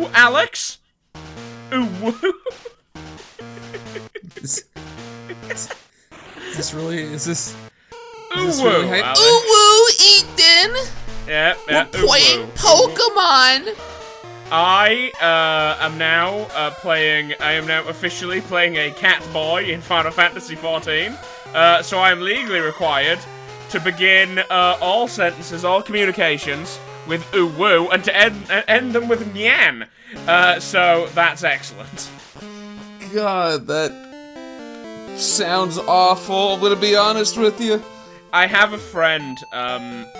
woo, Alex? Ooh woo. Is this really? Is this Ooh really woo, hype? Alex. Ooh woo, Ethan! Yeah, We're playing Pokemon! I am now I am now officially playing a cat boy in Final Fantasy XIV. So I am legally required to begin all sentences, all communications with ooh woo, and to end them with nyan. So that's excellent. God, that sounds awful. I'm gonna be honest with you. I have a friend,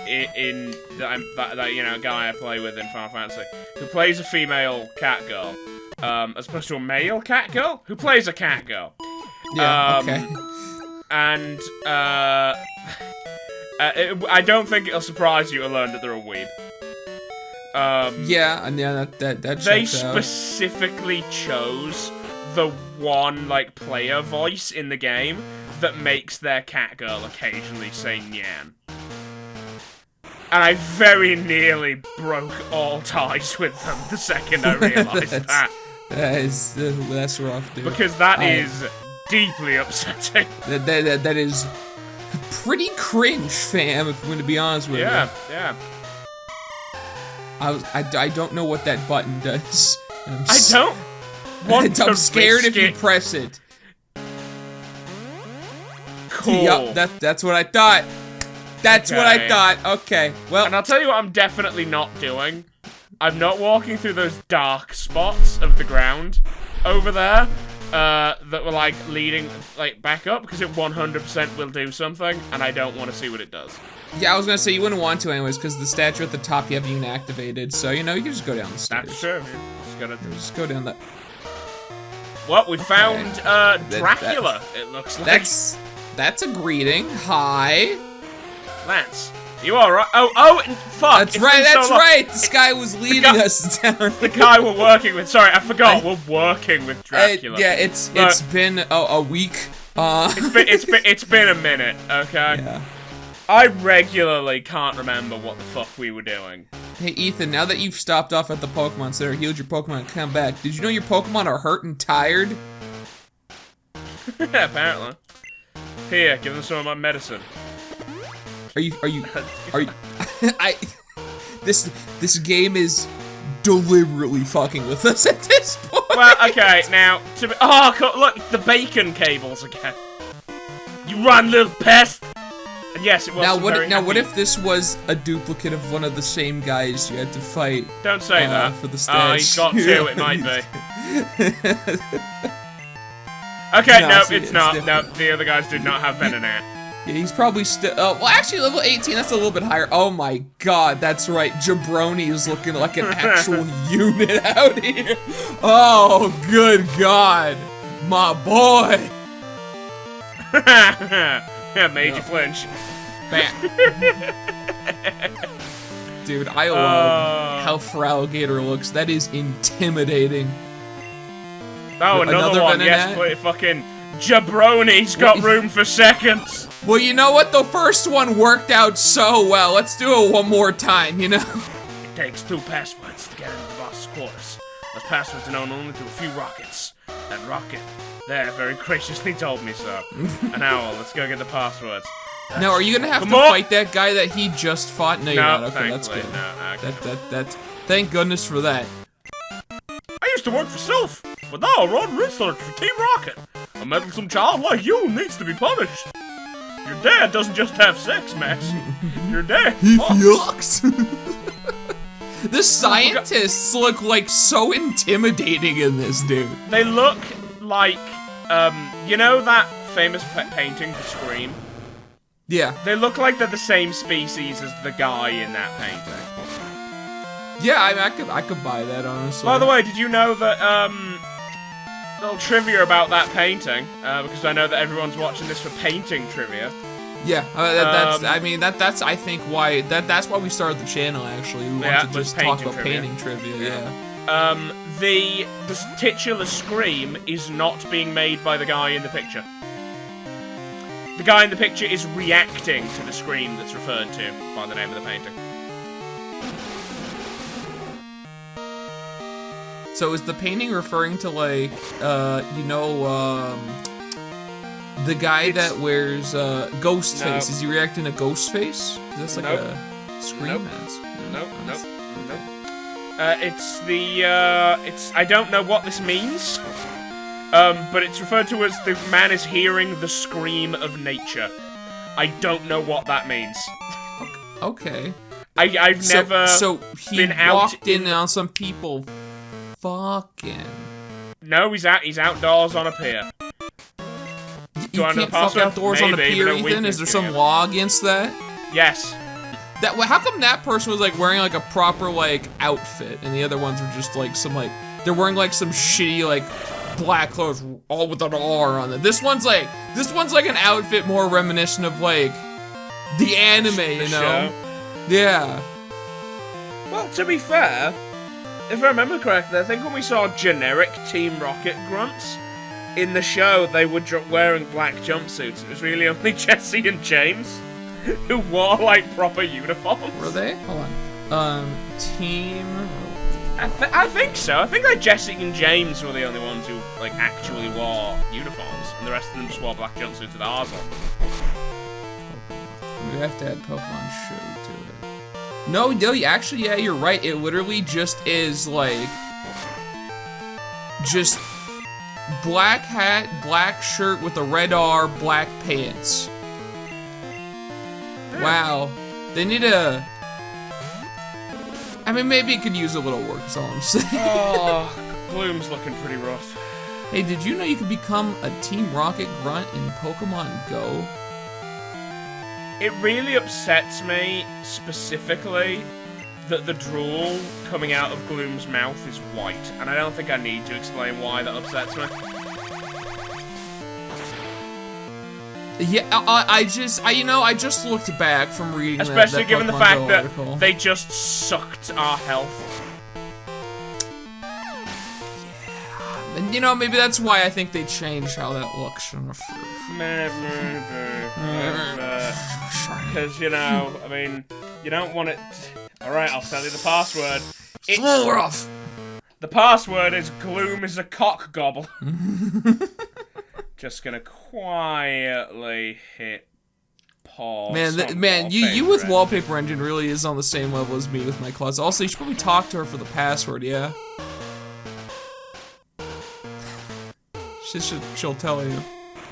you know, a guy I play with in Final Fantasy, who plays a female cat girl, as opposed to a male cat girl, who plays a cat girl. Yeah, okay. And, I don't think it'll surprise you to learn that they're a weeb. Yeah, and yeah, that checks They out. specifically chose the one, like, player voice in the game that makes their cat girl occasionally say nyan. And I very nearly broke all ties with them the second I realised that. That's rough, dude. Because that is deeply upsetting. That is pretty cringe, fam, if I'm gonna be honest with you. Yeah. I don't know what that button does. I'm scared if you press it. Cool. Yup, that's what I thought. That's what I thought. Okay, well. And I'll tell you what I'm definitely not doing. I'm not walking through those dark spots of the ground over there that were, like, leading, like, back up, because it 100% will do something, and I don't want to see what it does. Yeah, I was gonna say you wouldn't want to anyways, because the statue at the top you haven't even activated, so, you know, you can just go down the stairs. That's true. Just go down that. Well, we found Dracula, it looks like. That's a greeting. Hi. Lance, you alright? Oh, fuck! That's right, This guy was leading us down. The guy we're working with. Sorry, I forgot. We're working with Dracula. Yeah, it's been a week. It's been a minute. Okay. Yeah. I regularly can't remember what the fuck we were doing. Hey Ethan, now that you've stopped off at the Pokemon Center, healed your Pokemon, and come back, did you know your Pokemon are hurt and tired? Apparently. Here, give them some of my medicine. This game is deliberately fucking with us at this point. Well, okay, now, look, the bacon cables again. You run, little pest! And yes, it was what if this was a duplicate of one of the same guys you had to fight? Don't say that. For the stats. He's got two, it might be. Okay, no, it's not. No, the other guys did not have Venonat. Yeah, he's probably still. Well, actually, level 18. That's a little bit higher. Oh my God, that's right. Jabroni is looking like an actual unit out here. Oh, good God, my boy. Yeah, made you flinch. Dude, I love how Feraligatr looks. That is intimidating. Oh, another one. Yes, but fucking Jabroni's got room for seconds. Well, you know what? The first one worked out so well. Let's do it one more time, you know? It takes 2 passwords to get into the boss's quarters. Those passwords are known only to a few rockets. That rocket there very graciously told me so. An owl, let's go get the passwords. Now, are you gonna have to fight that guy that he just fought? No, you're not. Okay, that's good. No, that's thank goodness for that. I used to work for Sylph, but now I run research for Team Rocket. A meddlesome child like you needs to be punished. Your dad doesn't just have sex, Max. Your dad yucks. The scientists look like so intimidating in this, dude. They look like, you know that famous painting, The Scream? Yeah. They look like they're the same species as the guy in that painting. Yeah, I could buy that, honestly. By the way, did you know that, little trivia about that painting, because I know that everyone's watching this for painting trivia. Yeah, that's I think why that's why we started the channel. Actually, we want to just talk about painting trivia. Yeah. The titular scream is not being made by the guy in the picture. The guy in the picture is reacting to the scream that's referred to by the name of the painting. So is the painting referring to like, the guy that wears ghost face? Is he reacting to ghost face? Is this like a scream mask? Nope. It's the I don't know what this means. But it's referred to as the man is hearing the scream of nature. I don't know what that means. Okay. I've never he been out walked in on some people fucking. No, he's outdoors on a pier. You can't fuck outdoors on a pier, Ethan? Is there some law against that? Yes. How come that person was like wearing like a proper like outfit and the other ones were just like some like they're wearing like some shitty like black clothes all with an R on it. This one's like an outfit more reminiscent of like the anime, you know? Show. Yeah. Well, to be fair, if I remember correctly, I think when we saw generic Team Rocket grunts in the show, they were wearing black jumpsuits. It was really only Jesse and James who wore like proper uniforms. Were they? Hold on. Team. I think so. I think like Jesse and James were the only ones who like actually wore uniforms, and the rest of them just wore black jumpsuits with ours on. We have to add Pokemon Show to it. No, actually, yeah, you're right. It literally just is like just black hat, black shirt with a red R, black pants. Wow. They need a. I mean, maybe it could use a little work, is all I'm saying. Oh, Gloom's looking pretty rough. Hey, did you know you could become a Team Rocket grunt in Pokemon Go? It really upsets me, specifically, that the drool coming out of Gloom's mouth is white, and I don't think I need to explain why that upsets me. Yeah, I just looked back from reading especially that given the Pokemon fact Go that article. they just sucked our health. And maybe that's why I think they changed how that looks from the Because, I mean, you don't want it... Alright, I'll tell you the password. Slow rough. The password is Gloom is a cock gobble. Just gonna quietly hit pause. Man, you with Wallpaper Engine really is on the same level as me with my closet. Also, you should probably talk to her for the password, yeah? She'll tell you.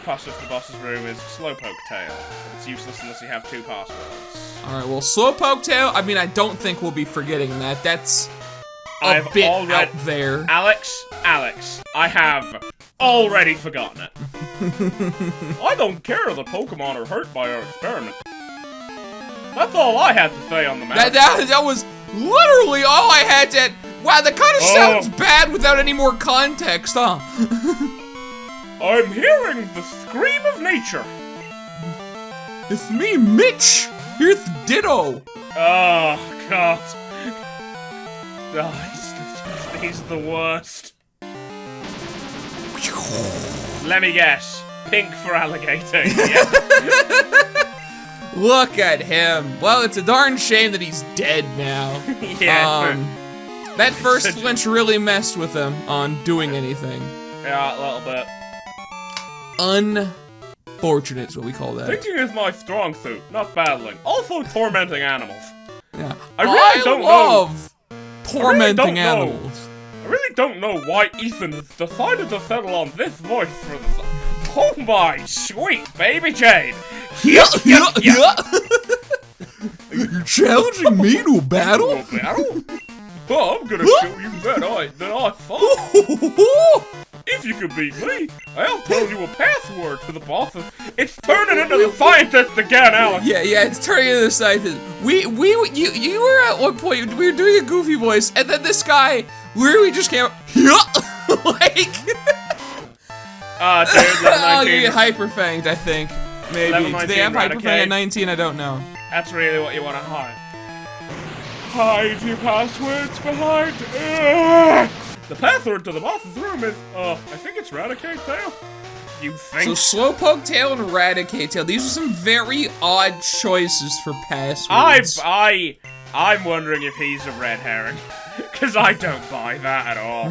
Password for the boss's room is Slowpoke Tail. It's useless unless you have two passwords. Alright, well, Slowpoke Tail, I mean, I don't think we'll be forgetting that. That's a bit out there. Alex, I have already forgotten it. I don't care the Pokemon are hurt by our experiment. That's all I had to say on the matter. That was literally all I had to... Wow, that kind of sounds bad without any more context, huh? I'm hearing the scream of nature. It's me, Mitch. Here's Ditto. Oh, God. Oh, he's the worst. Let me guess. Pink for alligator. Yeah. Look at him. Well, it's a darn shame that he's dead now. Yeah. That first flinch really messed with him on doing anything. Yeah, a little bit. Unfortunate is what we call that. Thinking is my strong suit, not battling. Also tormenting animals. Yeah. I really don't love tormenting animals. I really don't know why Ethan has decided to settle on this voice for the... Oh my sweet baby Jade! Yeah. You're challenging me to a battle? Oh, I'm gonna show you that I fought. If you could beat me, I'll tell you a password to the bosses. It's turning into the scientist again, Alex. Yeah, it's turning into the scientist. You were at one point, we were doing a goofy voice, and then this guy literally just came out, like... Dude, I'll give you Hyper Fanged, I think. Maybe. Do they have Hyper Fang at 19? I don't know. That's really what you want to hide. Hide your passwords behind... The password to the boss's room is, I think it's Raticate Tail. You think? So Slowpoke Tail and Raticate Tail. These are some very odd choices for passwords. I'm wondering if he's a red herring. Because I don't buy that at all.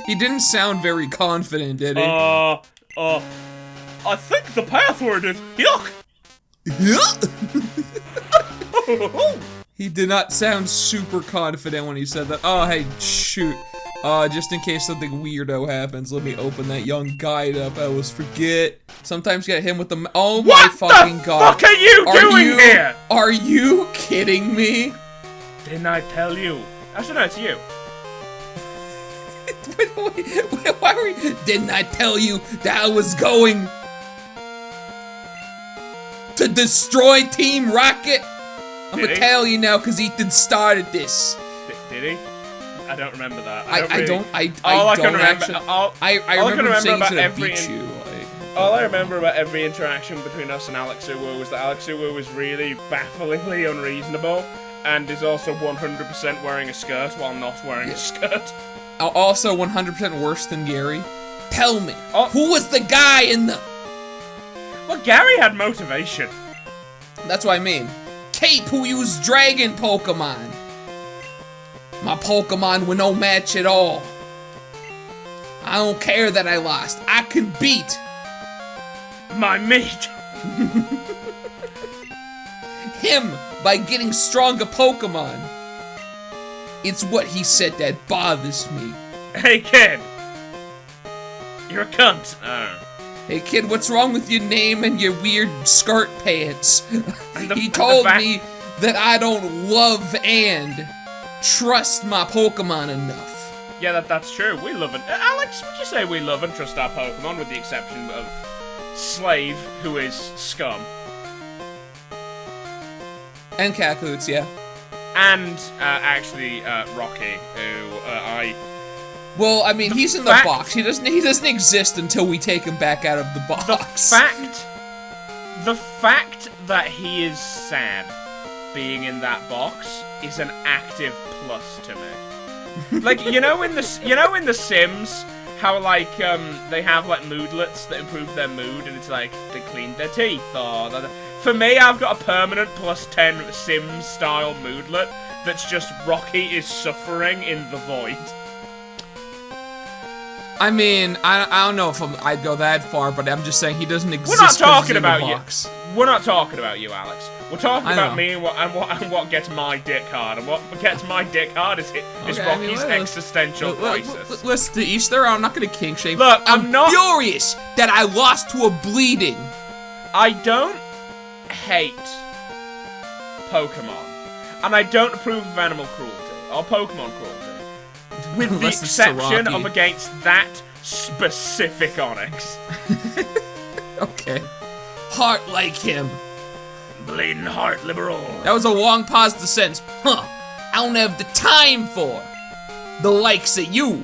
He didn't sound very confident, did he? I think the password is Hyuck. He did not sound super confident when he said that. Oh, hey, shoot. Just in case something weirdo happens, let me open that young guide up. I always forget. Sometimes get him with the. Oh my fucking god! What the fuck are you doing here? Are you kidding me? Didn't I tell you? Actually, no, it's you. Wait, why were you? Didn't I tell you that I was going to destroy Team Rocket? I'm gonna tell you now, cause Ethan started this. Did he? I don't remember that. I remember saying he's gonna beat you. All I remember about every interaction between us and Alex Uwu was that Alex Uwu was really bafflingly unreasonable, and is also 100% wearing a skirt while not wearing a skirt. Also 100% worse than Gary. Tell me, who was the guy in the... Well, Gary had motivation. That's what I mean. Cape, who used dragon Pokemon. My Pokemon were no match at all. I don't care that I lost. I can beat my mate. Him by getting stronger Pokemon. It's what he said that bothers me. Hey kid, you're a cunt. Hey kid, what's wrong with your name and your weird skirt pants? He told me that I don't love and trust my Pokemon enough. Yeah, that's true. We love it. Alex, would you say we love and trust our Pokemon, with the exception of Slave, who is scum? And Kakoots, yeah. And actually Rocky, who I. Well, I mean, he's in the box. He doesn't exist until we take him back out of the box. The fact that he is sad being in that box is an active plus to me. Like, you know in the Sims, how like they have like moodlets that improve their mood, and it's like they cleaned their teeth, or for me, I've got a permanent +10 Sims style moodlet that's just Rocky is suffering in the void. I mean, I don't know if I'd go that far, but I'm just saying he doesn't exist. We're not talking about you. Box. We're not talking about you, Alex. We're talking about me and what gets my dick hard. And what gets my dick hard is Rocky's existential crisis. Listen, to each their own. I'm not gonna kink shame. Look, I'm furious that I lost to a bleeding. I don't hate Pokemon, and I don't approve of animal cruelty or Pokemon cruelty. With the exception of against that specific Onyx. Okay. Heart like him. Bleeding heart liberal. That was a long pause to sentence. Huh. I don't have the time for the likes of you.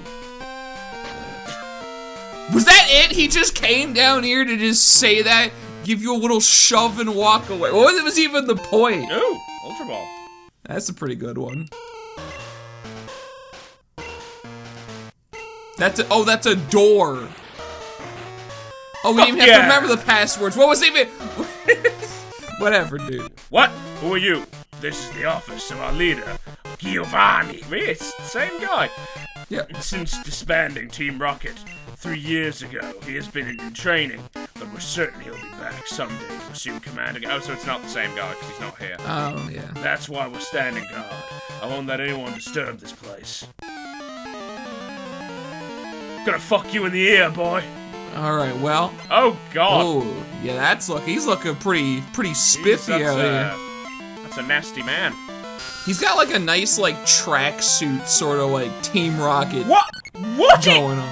Was that it? He just came down here to just say that? Give you a little shove and walk away. What was even the point? Ooh, Ultra Ball. That's a pretty good one. That's a door. Oh, we didn't even have to remember the passwords. What was even? Whatever, dude. What? Who are you? This is the office of our leader, Giovanni. Really, it's the same guy. Yeah. Since disbanding Team Rocket 3 years ago, he has been in training, but we're certain he'll be back someday to assume command again. Oh, so it's not the same guy because he's not here. Oh, yeah. That's why we're standing guard. I won't let anyone disturb this place. Gonna fuck you in the ear, boy. All right, well. Oh God. Oh, yeah, he's looking pretty spiffy out here. That's a nasty man. He's got like a nice like tracksuit sort of like Team Rocket. What going on?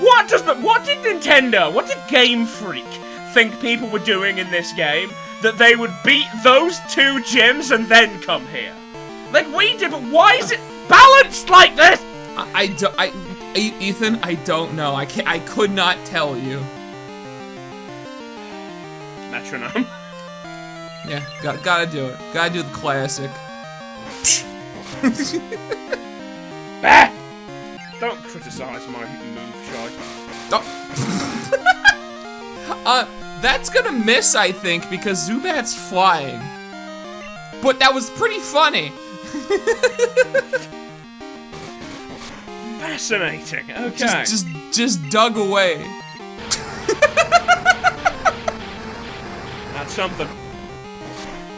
What did Nintendo, what did Game Freak think people were doing in this game that they would beat those two gyms and then come here? Like we did, but why is it balanced like this? Ethan, I don't know. I could not tell you. Metronome. Yeah, gotta do it. Gotta do the classic. Bah! Don't criticize my move shot. That's gonna miss, I think, because Zubat's flying. But that was pretty funny. Fascinating. Okay. Just dug away. That's something.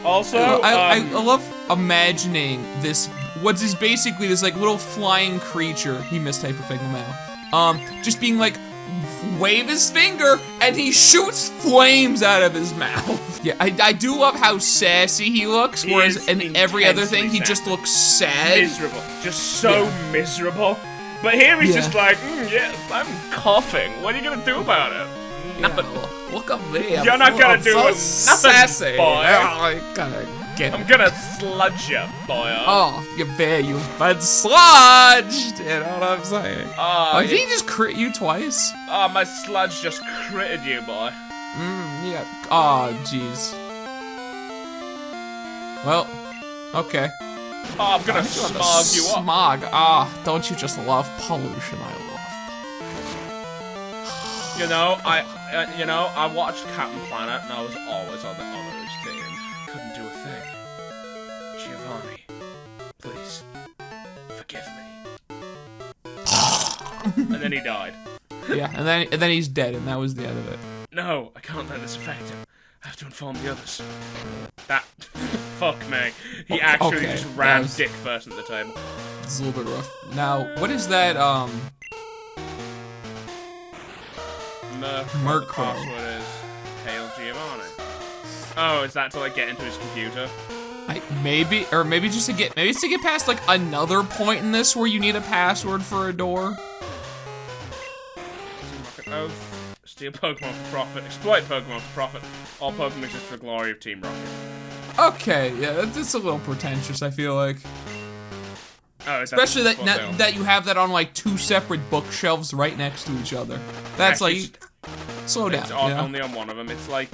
Also, I love imagining this. What is basically this like little flying creature. He mistyped now. Just being like, wave his finger, and he shoots flames out of his mouth. Yeah, I do love how sassy he looks, whereas in every other thing, he just looks sad. Miserable. Just so miserable. But here he's just like, yeah, I'm coughing. What are you gonna do about it? Nothing. Yeah, look up there. You're not gonna do nothing, sassy. boy. I'm gonna sludge you, boy. Oh, you bear, you've been sludged. You know what I'm saying? Oh, did he just crit you twice? Oh, my sludge just critted you, boy. Yeah. Oh, jeez. Well, okay. Oh, I'm gonna smog you up. Smog. Ah, don't you just love pollution? I love. You know, I watched Captain Planet, and I was always on the others team. Couldn't do a thing. Giovanni, please, forgive me. And then he died. Yeah, and then he's dead, and that was the end of it. No, I can't let this affect him. I have to inform the others. That, fuck me. He actually just rammed dick first at the table. It's a little bit rough. Now, what is that, Merc password is Hail Giovanni. Oh, is that to like get into his computer? Maybe just to get, maybe it's to get past like another point in this where you need a password for a door. Rocket Oath. Steal Pokemon for profit. Exploit Pokemon for profit. All Pokemon exist for the glory of Team Rocket. Okay, yeah, that's a little pretentious, I feel like. Oh, especially that you have that on like two separate bookshelves right next to each other. That's actually, slow down. It's only on one of them. It's like,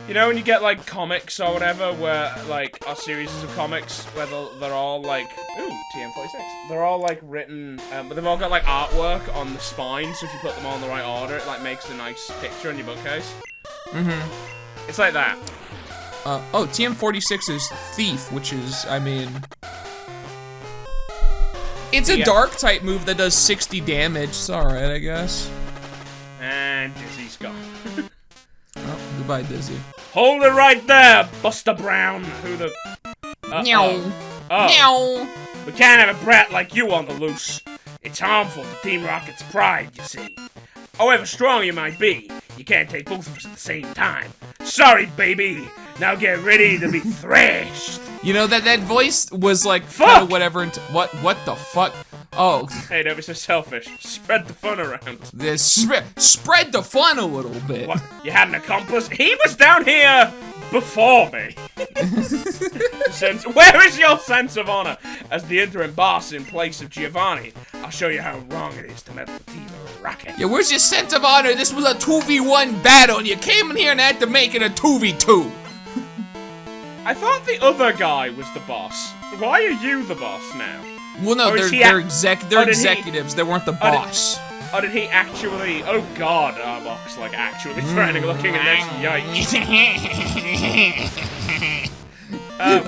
you know when you get like comics or whatever, where like our series of comics where they're all like, ooh, TM46. They're all like written, but they've all got like artwork on the spine. So if you put them all in the right order, it like makes a nice picture in your bookcase. It's like that. Oh, TM46 is Thief, which is, I mean, it's a dark type move that does 60 damage. It's alright, I guess. And Dizzy's gone. Oh, goodbye, Dizzy. Hold it right there, Buster Brown. Who the? Meow. Oh. Meow. We can't have a brat like you on the loose. It's harmful to Team Rocket's pride, you see. However strong you might be, you can't take both of us at the same time. Sorry, baby. Now get ready to be thrashed. You know, that voice was like, fuck! Whatever, what the fuck? Oh. Hey, don't be so selfish. Spread the fun around. Spread the fun a little bit. What? You had an accomplice? He was down here before me. Where is your sense of honor? As the interim boss in place of Giovanni, I'll show you how wrong it is to meddle with Team Rocket. Yeah, where's your sense of honor? This was a 2v1 battle, and you came in here and had to make it a 2v2. I thought the other guy was the boss. Why are you the boss now? Well, no, they're executives. They weren't the boss. Or did he actually? Oh God, Arbox like actually threatening looking at this. Yikes.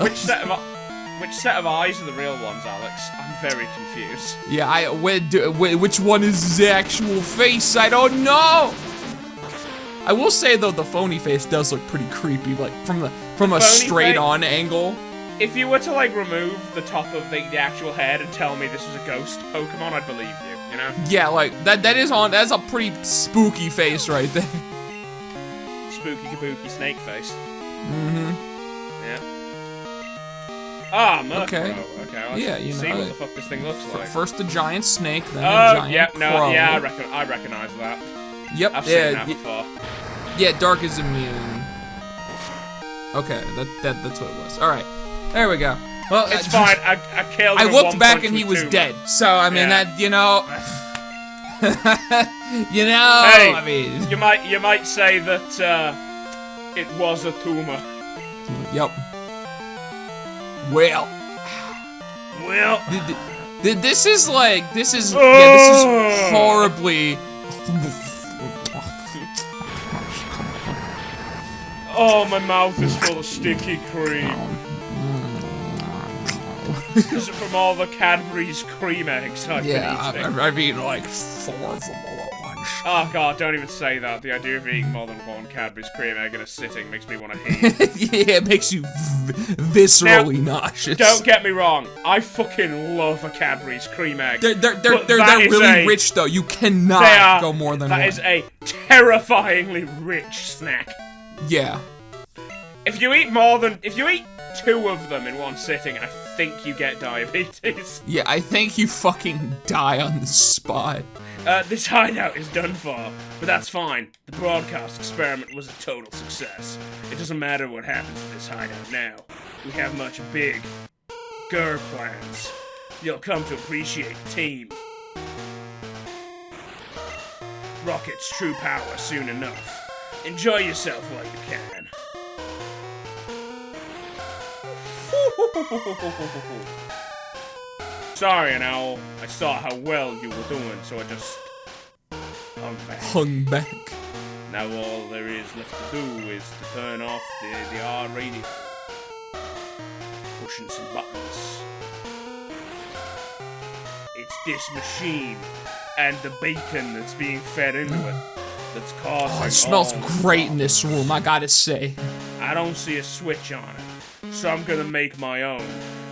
Which set of eyes are the real ones, Alex? I'm very confused. Yeah, which one is his actual face? I don't know. I will say though, the phony face does look pretty creepy, like from a straight-on angle. If you were to like remove the top of the actual head and tell me this was a ghost Pokemon, I'd believe you. You know? Yeah, like that's a pretty spooky face right there. Spooky kabuki snake face. Yeah. Murkrow. Okay. Okay. Well, yeah, you see know. what the fuck this thing looks like. First a giant snake, then a giant crow. Yeah, I recognize that. Yep. I've seen that before. Yeah, Dark is immune. Okay, that's what it was. All right, there we go. Well, it's fine. I killed him. I looked back and he was dead. So I mean that you know, Hey, I mean, you might say that it was a tumor. Yep. Well. This is horribly. Oh, my mouth is full of sticky cream. From all the Cadbury's cream eggs I've been eating. I've eaten like 4 of them all at once. Oh god, don't even say that. The idea of eating more than one Cadbury's cream egg in a sitting makes me want to hate. Yeah, it makes you viscerally nauseous. Don't get me wrong, I fucking love a Cadbury's cream egg. They're really rich though. You cannot go more than one. That is a terrifyingly rich snack. Yeah. If you eat 2 of them in one sitting, I think you get diabetes. Yeah, I think you fucking die on the spot. This hideout is done for, but that's fine. The broadcast experiment was a total success. It doesn't matter what happens to this hideout now. We have much bigger plans. You'll come to appreciate Team Rocket's true power soon enough. Enjoy yourself while you can. Sorry, an owl. I saw how well you were doing, so I just hung back. Now all there is left to do is to turn off the R radio. Pushing some buttons. It's this machine and the bacon that's being fed into it that's causing. Oh, it smells great in this room, I gotta say. I don't see a switch on it, so I'm gonna make my own.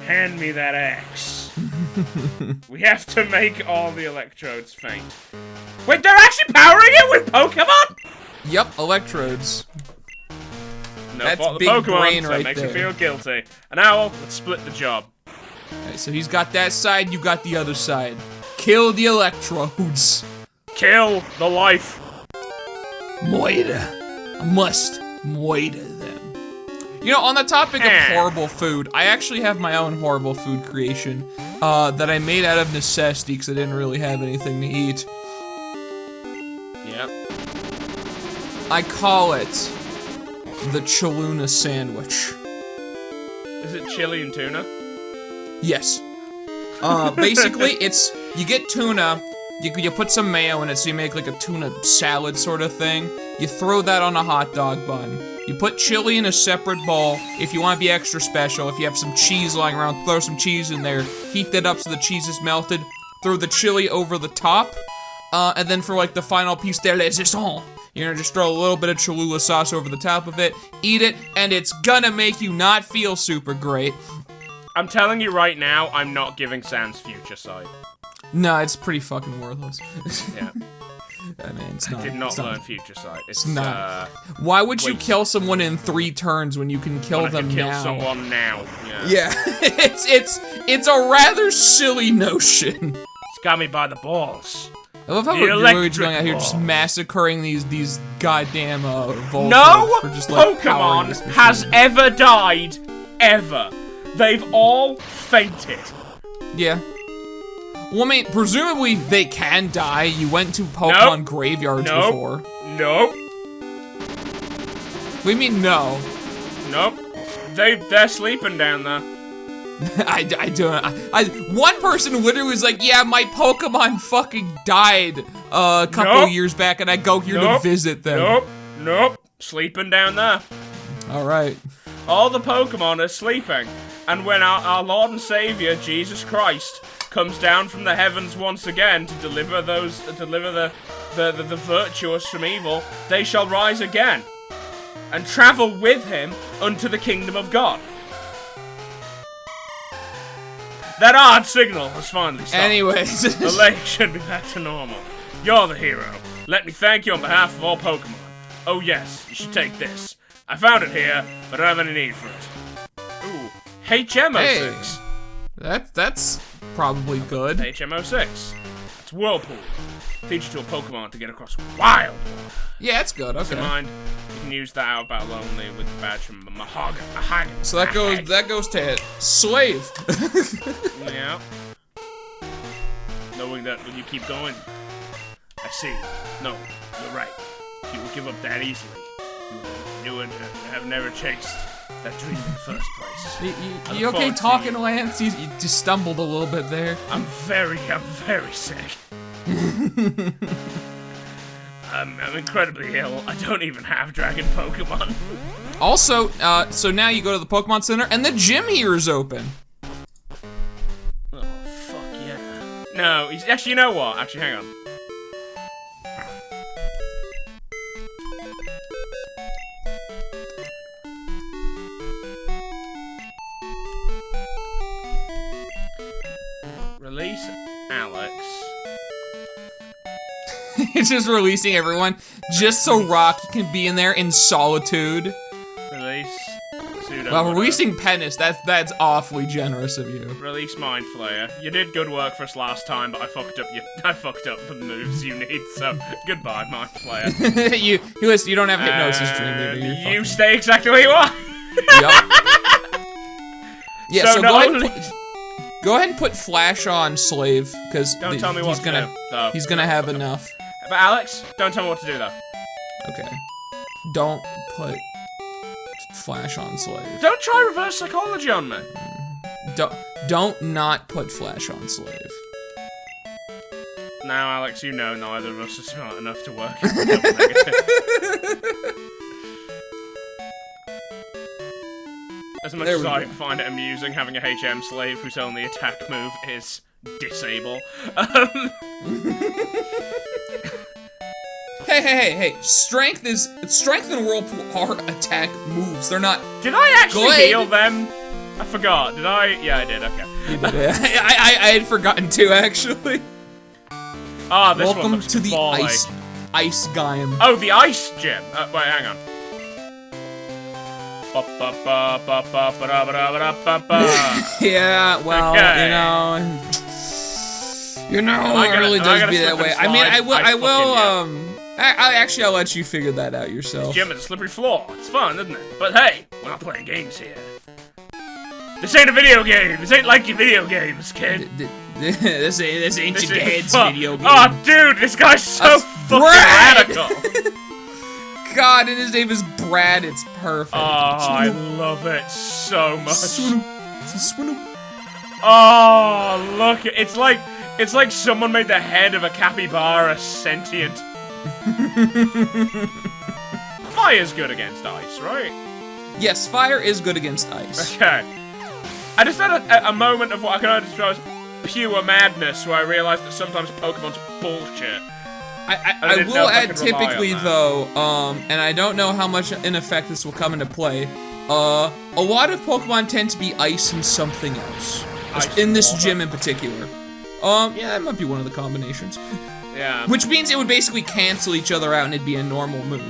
Hand me that axe. We have to make all the electrodes faint. Wait, they're actually powering it with Pokemon? Yep, electrodes. No, that's the big Pokemon, brain so right it makes there. me feel guilty. An owl, let's split the job. Okay, so he's got that side, you got the other side. Kill the electrodes. Kill the life. Moida. I must moida them. You know, on the topic of horrible food, I actually have my own horrible food creation that I made out of necessity because I didn't really have anything to eat. Yep. I call it the Choluna sandwich. Is it chili and tuna? Yes. Basically, it's, you get tuna, you put some mayo in it so you make like a tuna salad sort of thing. You throw that on a hot dog bun. You put chili in a separate bowl if you want to be extra special. If you have some cheese lying around, throw some cheese in there. Heat that up so the cheese is melted. Throw the chili over the top. And then for like the final piece de resistance, you're gonna just throw a little bit of Cholula sauce over the top of it. Eat it, and it's gonna make you not feel super great. I'm telling you right now, I'm not giving Sans Future Sight. No, it's pretty fucking worthless. Yeah. I mean, it's not. I did not learn Future Sight. It's not. Why would you kill someone in 3 turns when you can kill them now? Kill someone now. Yeah. it's a rather silly notion. It's got me by the balls. I love how we're going out here just massacring these goddamn Voltors No for just, like, Pokemon has ever died, ever. They've all fainted. Yeah. Well, I mean, presumably they can die. You went to Pokemon graveyards before. Nope. What do you mean, no? Nope. They're sleeping down there. I don't. One person literally was like, yeah, my Pokemon fucking died a couple years back, and I go here to visit them. Nope. Sleeping down there. Alright. All the Pokemon are sleeping. And when our Lord and Savior, Jesus Christ, comes down from the heavens once again to deliver the virtuous from evil, they shall rise again and travel with him unto the kingdom of God. That odd signal has finally stopped. Anyways. The lake should be back to normal. You're the hero. Let me thank you on behalf of all Pokemon. Oh yes, you should take this. I found it here, but I don't have any need for it. Ooh, HMO6. Hey, that's probably good. HMO6. It's Whirlpool. Teach you to a Pokemon to get across wild water. Yeah, that's good. Okay. Never mind. You can use that out Battle Only with the badge from Mahogany. So that goes to Slave. Yeah. Knowing that when you keep going, I see. No, you're right. If you would give up that easily, you would have never chased that dream in the first place. You okay talking, Lance? You just stumbled a little bit there. I'm very sick. I'm incredibly ill. I don't even have dragon Pokemon. Also, so now you go to the Pokemon Center, and the gym here is open. No, he's actually. You know what? Actually, hang on. Release Alex. It's just releasing everyone, just so Rocky can be in there in solitude. Release Pseudo. Well, releasing Penis, that's awfully generous of you. Release Mind Flayer. You did good work for us last time, but I fucked up the moves you need. So goodbye, Mind Flayer. you don't have hypnosis dream, do you? You stay exactly where you are. Yep. Yeah. So not go ahead and put Flash on Slave, because Don't tell me what to do, though. He's gonna have enough. But Alex, don't tell me what to do though. Okay. Don't put Flash on Slave. Don't try reverse psychology on me. Don't not put Flash on Slave. Now, Alex, you know neither of us are smart enough to work out the negative. As much as I find it amusing having a HM slave whose only attack move is disable. Hey! Strength and Whirlpool are attack moves. They're not. Did I actually good. heal them? I forgot. Did I? Yeah, I did. Okay. You did it. I had forgotten too, actually. Ah, this one Welcome looks to the bally. ice Gaim. Oh, the ice gym. Wait, hang on. Yeah, well, Okay. it really does be that way. I mean, I'll let you figure that out yourself. Gym is a slippery floor. It's fun, isn't it? But hey, we're not playing games here. This ain't a video game. This ain't like your video games, kid. This ain't your dad's video game. Oh, dude, this guy's so fucking Brad! radical. God, and his name is Brad. It's perfect. Oh, I love it so much. Swinoop. Oh, look, it's like someone made the head of a capybara sentient. Fire's good against ice, right? Yes, Fyre is good against ice. Okay. I just had a moment of what I can only describe as pure madness, where I realized that sometimes Pokemon's bullshit. I will add typically though, and I don't know how much in effect this will come into play, a lot of Pokemon tend to be ice and something else. Ice in this water. gym in particular. Yeah, that might be one of the combinations. Yeah. Which means it would basically cancel each other out and it'd be a normal move.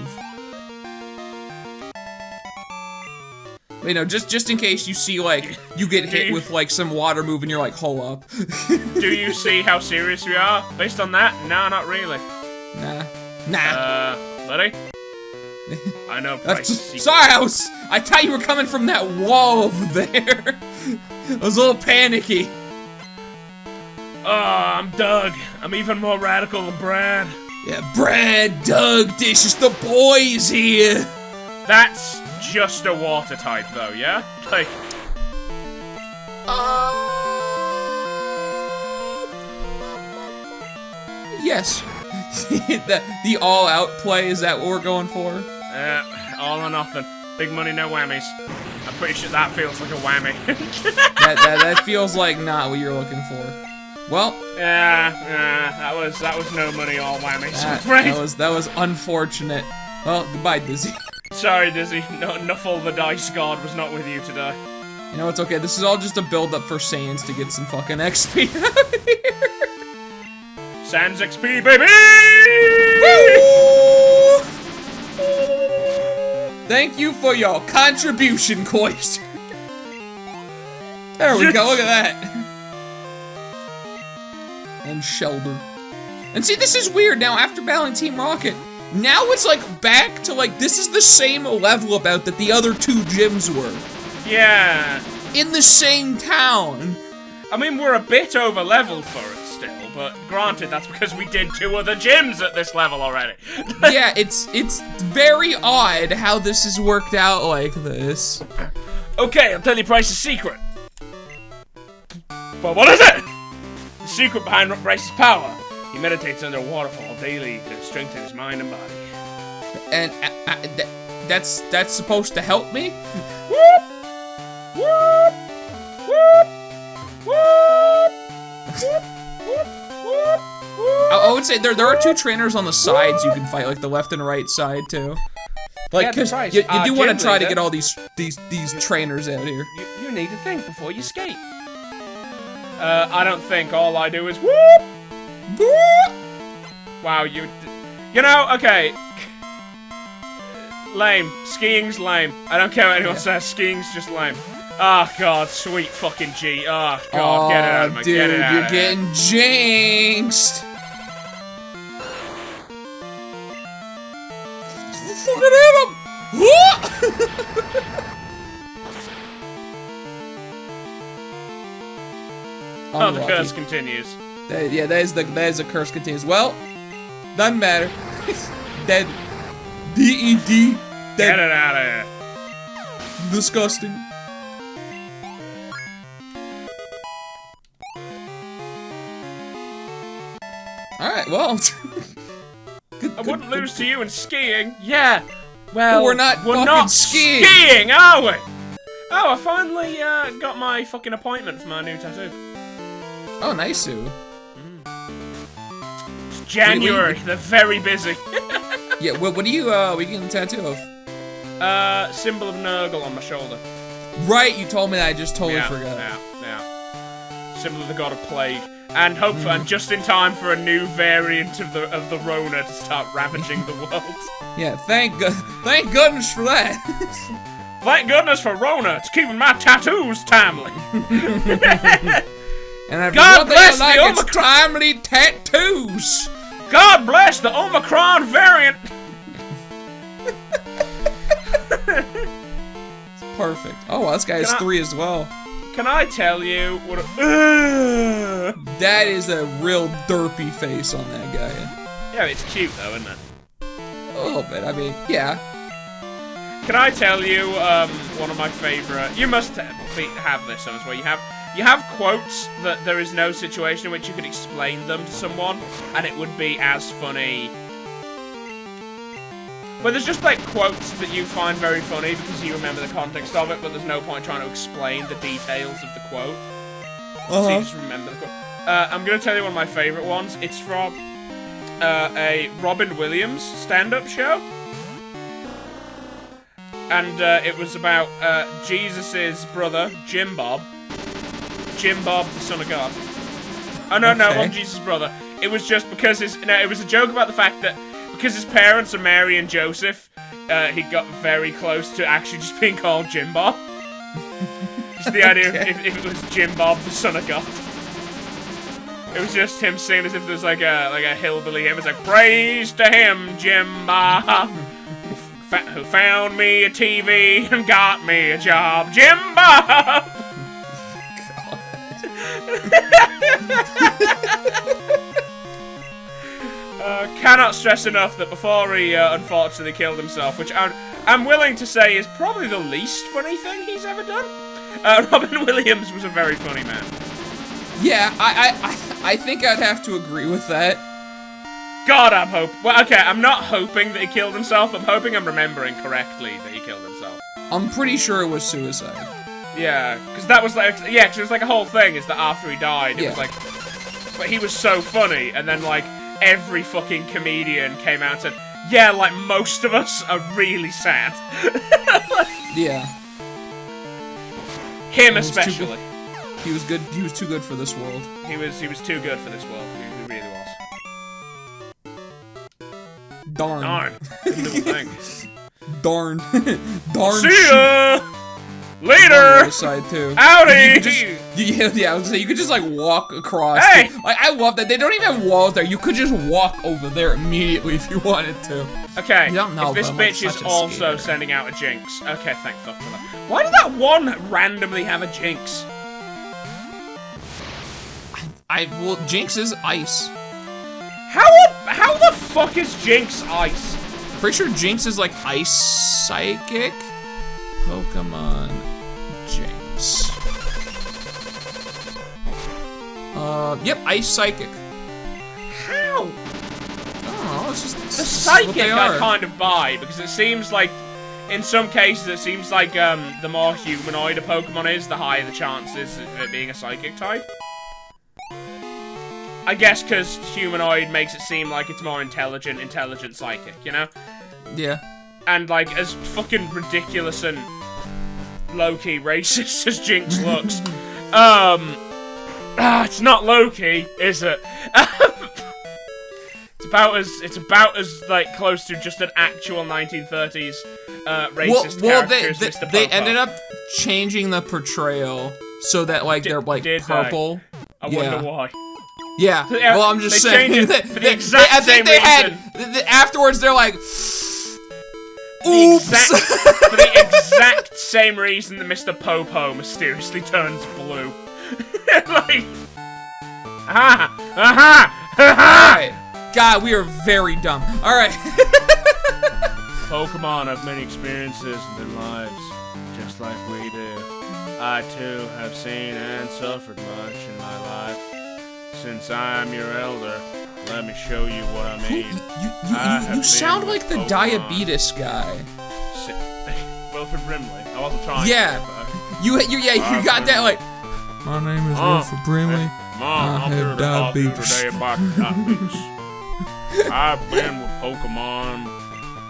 You know, just in case you see, like, you get hit with, like, some water move and you're like, hold up. Do you see how serious we are? Based on that? No, not really. Nah. Buddy? I know Price. Sorry, I thought you were coming from that wall over there. I was a little panicky. Oh, I'm Doug. I'm even more radical than Brad. Yeah, Brad, Doug, this is the boys here. That's just a water type, though, yeah? Like... Yes. the all-out play, is that what we're going for? All or nothing. Big money, no whammies. I'm pretty sure that feels like a whammy. that feels like not what you're looking for. Well, that was no money, all whammies. I'm afraid. That was unfortunate. Well, goodbye, Dizzy. Sorry, Dizzy. Nuffle the Dice God was not with you today. You know, it's okay. This is all just a build-up for Saiyans to get some fucking XP out of here. Sans XP, baby! Woo! Thank you for your contribution, Koist. There we go, look at that. And Shelder. And see, this is weird now, after battling Team Rocket, now it's like back to like, this is the same level about that the other two gyms were. Yeah. In the same town. I mean, we're a bit over leveled for it still, but granted, that's because we did 2 other gyms at this level already. Yeah, it's very odd how this has worked out like this. Okay, I'll tell you Bryce's secret. But what is it? The secret behind Bryce's power. He meditates under a waterfall daily to strengthen his mind and body. And that's supposed to help me? Whoop! Whoop! Whoop! Whoop! Whoop! Whoop! I would say there are 2 trainers on the sides you can fight, like the left and right side too. Like, Yeah, cause right. you do want to try to Gently, get all these trainers out here. You need to think before you skate. I don't think. All I do is whoop. Wow, you know, okay. Lame. Skiing's lame. I don't care what anyone says. Skiing's just lame. Oh god, sweet fucking G. Oh god, get it out of my dude, get it out you're of getting jinxed. Fucking hit him! Oh, the curse continues. Yeah, that is the curse continues. Well, doesn't matter. Dead. D-E-D. Get it out of here. Disgusting. Alright, well. I wouldn't lose to you in skiing. Yeah. Well, we're not fucking skiing. Skiing, are we? Oh, I finally got my fucking appointment for my new tattoo. Oh, nice, Sue. It's January. They're very busy. Yeah, what are you getting a tattoo of? Symbol of Nurgle on my shoulder. Right, you told me that. I just totally forgot. Yeah. Symbol of the god of plague. And hopefully, and just in time for a new variant of the Rona to start ravaging the world. Yeah, thank goodness for that. Thank goodness for Rona. It's keeping my tattoos timely. And God bless the it's timely tattoos. God bless the Omicron variant. Perfect. Oh, well, this guy is 3 as well. Can I tell you what? That is a real derpy face on that guy. Yeah, it's cute though, isn't it? A little bit. I mean, yeah. Can I tell you one of my favorite? You must have this somewhere. You have quotes that there is no situation in which you could explain them to someone, and it would be as funny. But there's just like quotes that you find very funny because you remember the context of it, but there's no point trying to explain the details of the quote. So you just remember the quote. I'm gonna tell you one of my favorite ones. It's from a Robin Williams stand-up show. And it was about Jesus' brother, Jim Bob. Jim Bob, the son of God. Oh, no, no, it wasn't Jesus' brother. It was just because it was a joke about the fact that because his parents are Mary and Joseph, he got very close to actually just being called Jim Bob. Just the idea if it was Jim Bob, the son of God. It was just him singing as if there was like a hillbilly hymn. It was like, praise to him, Jim Bob, who found me a TV and got me a job, Jim Bob. Cannot stress enough that before he unfortunately killed himself, which I'm willing to say is probably the least funny thing he's ever done, Robin Williams was a very funny man. Yeah, I think I'd have to agree with that. God, I'm hoping. Well, okay, I'm not hoping that he killed himself. I'm hoping I'm remembering correctly that he killed himself. I'm pretty sure it was suicide. Yeah, because that was like, yeah, because it was like a whole thing. Is that after he died, it was like, but he was so funny, and then like every fucking comedian came out and said, yeah, like most of us are really sad. Yeah. Him especially. He was good. He was too good for this world. He was too good for this world. He really was. Darn. Darn. Didn't do a thing. Darn. Darn. See ya! Later! Side too. Howdy! Yeah, I was gonna say, you could just like walk across. Hey! Like, I love that. They don't even have walls there. You could just walk over there immediately if you wanted to. Okay, know, if this but I'm such is a also skater. sending out a jinx. Okay, thank fuck for that. Why did that one randomly have a jinx? Well, Jinx is ice. How the fuck is Jinx ice? Pretty sure Jinx is like ice psychic. Pokemon Jinx. Yep, ice psychic. How? I don't know, it's just The this is psychic what they I are. kind of buy, because it seems like, in some cases, it seems like the more humanoid a Pokemon is, the higher the chances of it being a psychic type. I guess because humanoid makes it seem like it's more intelligent psychic, you know? Yeah. And, like, as fucking ridiculous and low-key racist as Jinx looks, it's not low-key, is it? It's about as like close to just an actual 1930s racist character as Mr. They Popo. ended up changing the portrayal so that like they're like purple. I wonder why. Yeah. Yeah, Well, I'm just they saying. changed it for the exact I think same they had reason. afterwards. They're like, For the exact same reason that Mr. Popo mysteriously turns blue. Like, Alright. God, we are very dumb. Alright. Pokemon have many experiences in their lives, just like we do. I too have seen and suffered much in my life. Since I am your elder, let me show you what I mean. You sound like the Pokemon. diabetes guy. Wilford Brimley. I wasn't trying. Yeah. You got that like. My name is Wilford Brimley. Mom, I'm here to talk to you today about diabetes. I've been with Pokemon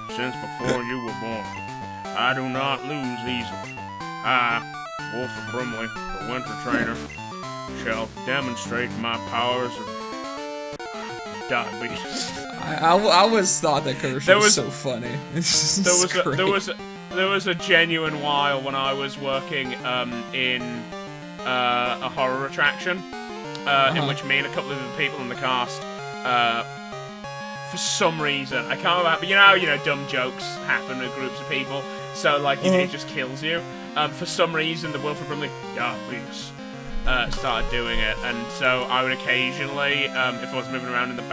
since before you were born. I do not lose easily. I, Wilford Brimley, the Winter Trainer, shall demonstrate my powers of diabetes. I always thought that commercial was so funny. There was a genuine while when I was working in a horror attraction in which me and a couple of the people in the cast for some reason, I can't remember, but you know, dumb jokes happen to groups of people, so like it just kills you. For some reason, the Wilford Brimley diabetes started doing it, and so I would occasionally, if I was moving around in the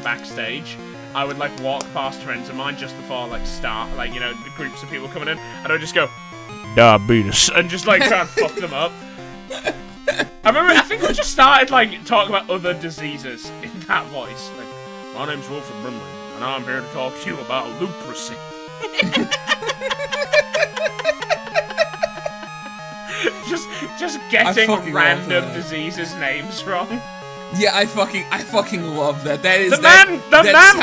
backstage, I would like walk past friends of mine just before like start, like, you know, the groups of people coming in, and I would just go diabetes and just like try and fuck them up. I think we just started like talking about other diseases in that voice. Like, my name's Wilford Brimley, and I'm here to talk to you about leprosy. just getting random diseases names wrong. Yeah, I fucking love that. That is the man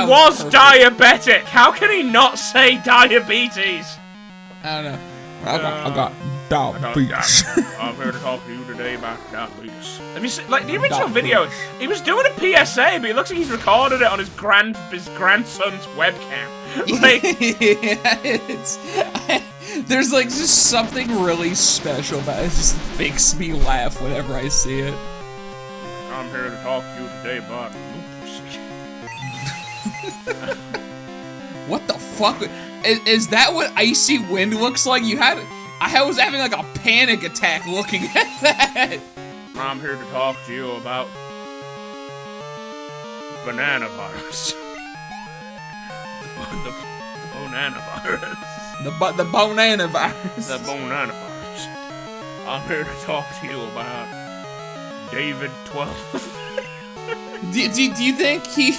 was perfect. Diabetic. How can he not say diabetes? I don't know. I got diabetes. I'm here to talk to you today about diabetes. Have you seen, like, the original video? He was doing a PSA, but it looks like he's recorded it on his grandson's webcam. Like, there's like just something really special about it. It just makes me laugh whenever I see it. I'm here to talk to you today about leprosy. What the fuck? Is that what Icy Wind looks like? I was having like a panic attack looking at that. I'm here to talk to you about banana virus. The banana virus. The banana virus. The banana virus. I'm here to talk to you about David 12. do you think he...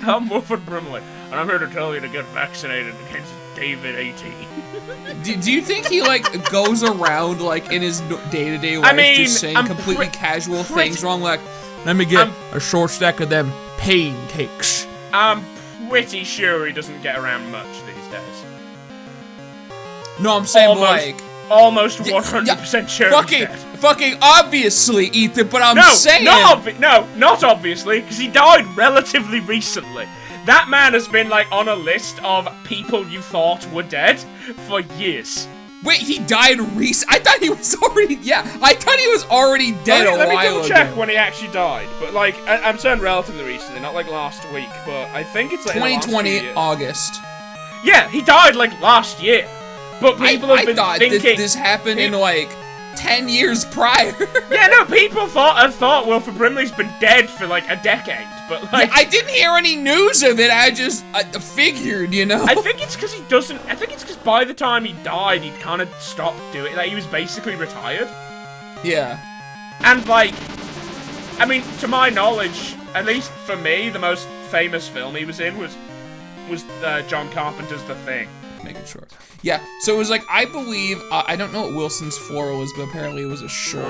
I'm Wilford Brimley, and I'm here to tell you to get vaccinated against David 18. do you think he, like, goes around, like, in his day-to-day life just saying completely casual things wrong? Like, let me get a short stack of them pancakes. I'm pretty sure he doesn't get around much these days. No, I'm saying, almost 100% sure. Fucking obviously, Ethan, but I'm saying... No, not obviously, because he died relatively recently. That man has been, like, on a list of people you thought were dead for years. Wait, he died I thought he was already... Yeah, I thought he was already dead a while ago. Let me double check when he actually died. But, like, I'm saying relatively recently, not, like, last week, but I think it's, like, 2020 August. Yeah, he died, like, last year. But people have been thinking... this happened in, like, 10 years prior. Yeah, no, people have thought Wilford Brimley's been dead for, like, a decade, but, like... Yeah, I didn't hear any news of it, I just figured, you know? I think it's because by the time he died, he'd kind of stopped doing it. Like, he was basically retired. Yeah. And, like, I mean, to my knowledge, at least for me, the most famous film he was in was John Carpenter's The Thing. making sure. Yeah, so it was like, I believe, I don't know what Wilson's flora was, but apparently it was a short.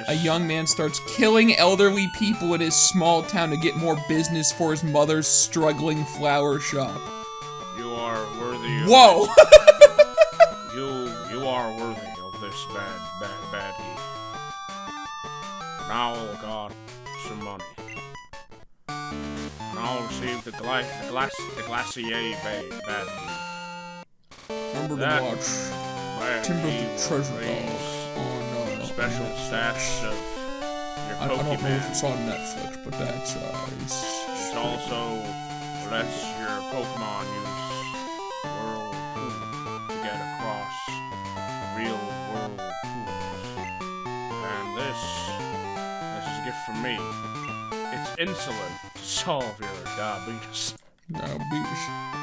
A young man starts killing elderly people in his small town to get more business for his mother's struggling flower shop. You are worthy of Whoa! You are worthy of this bad heat. Now, God, some money. And I'll receive the glacier bad heat. Remember to watch Timber the Treasure Dog on special stats of your Pokemon. I don't know if it's on Netflix, but that's it also lets your Pokemon use Whirlpool to get across real whirlpools. And this is a gift from me. It's insulin to solve your diabetes.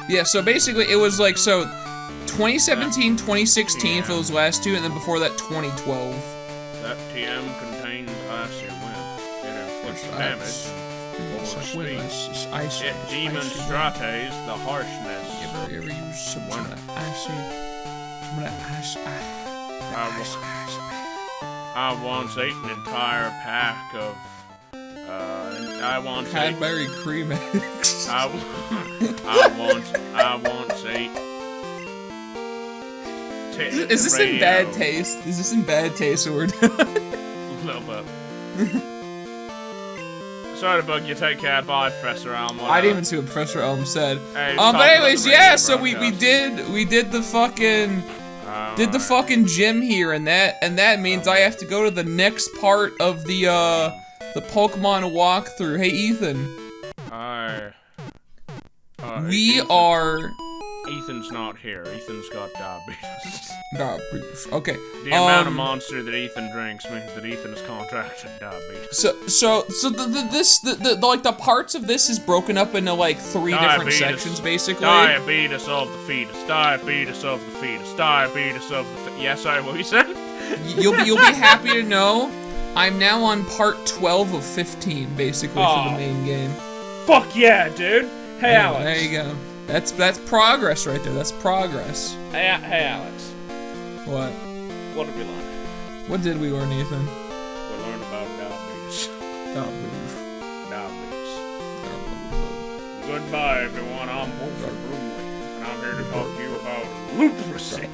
Yeah, so basically it was like, 2017, 2016 for those last two, and then before that, 2012. That TM contains icy wind. It inflicts damage or speed. It demonstrates the harshness. You ever use some I once ate an entire pack of Cadbury cream eggs. I once ate. Is this in bad taste? Is this in bad taste, or we're done? A little bit. Sorry to bug you. Take care. Bye, Professor Elm. I didn't even see what Professor Elm said. Hey, but anyways, yeah. So we did the fucking gym here, and that means I have to go to the next part of the Pokemon walkthrough. Hey, Ethan. Ethan's not here. Ethan's got diabetes. Diabetes. Okay. The amount of monster that Ethan drinks means that Ethan has contracted diabetes. So the parts of this is broken up into like three different sections, basically. Diabetes of the fetus. Diabetes of the fetus. Diabetes of the fetus. Yeah, sorry, what you said? You'll be happy to know I'm now on part 12 of 15, basically, for the main game. Fuck yeah, dude. Hey, Alex. There you go. That's progress right there. That's progress. Hey, Alex. What? What did we learn? What did we learn, Ethan? We learned about diabetes. Diabetes. Goodbye, everyone. I'm Wolford Brumley, and I'm here to talk to you about leprosy.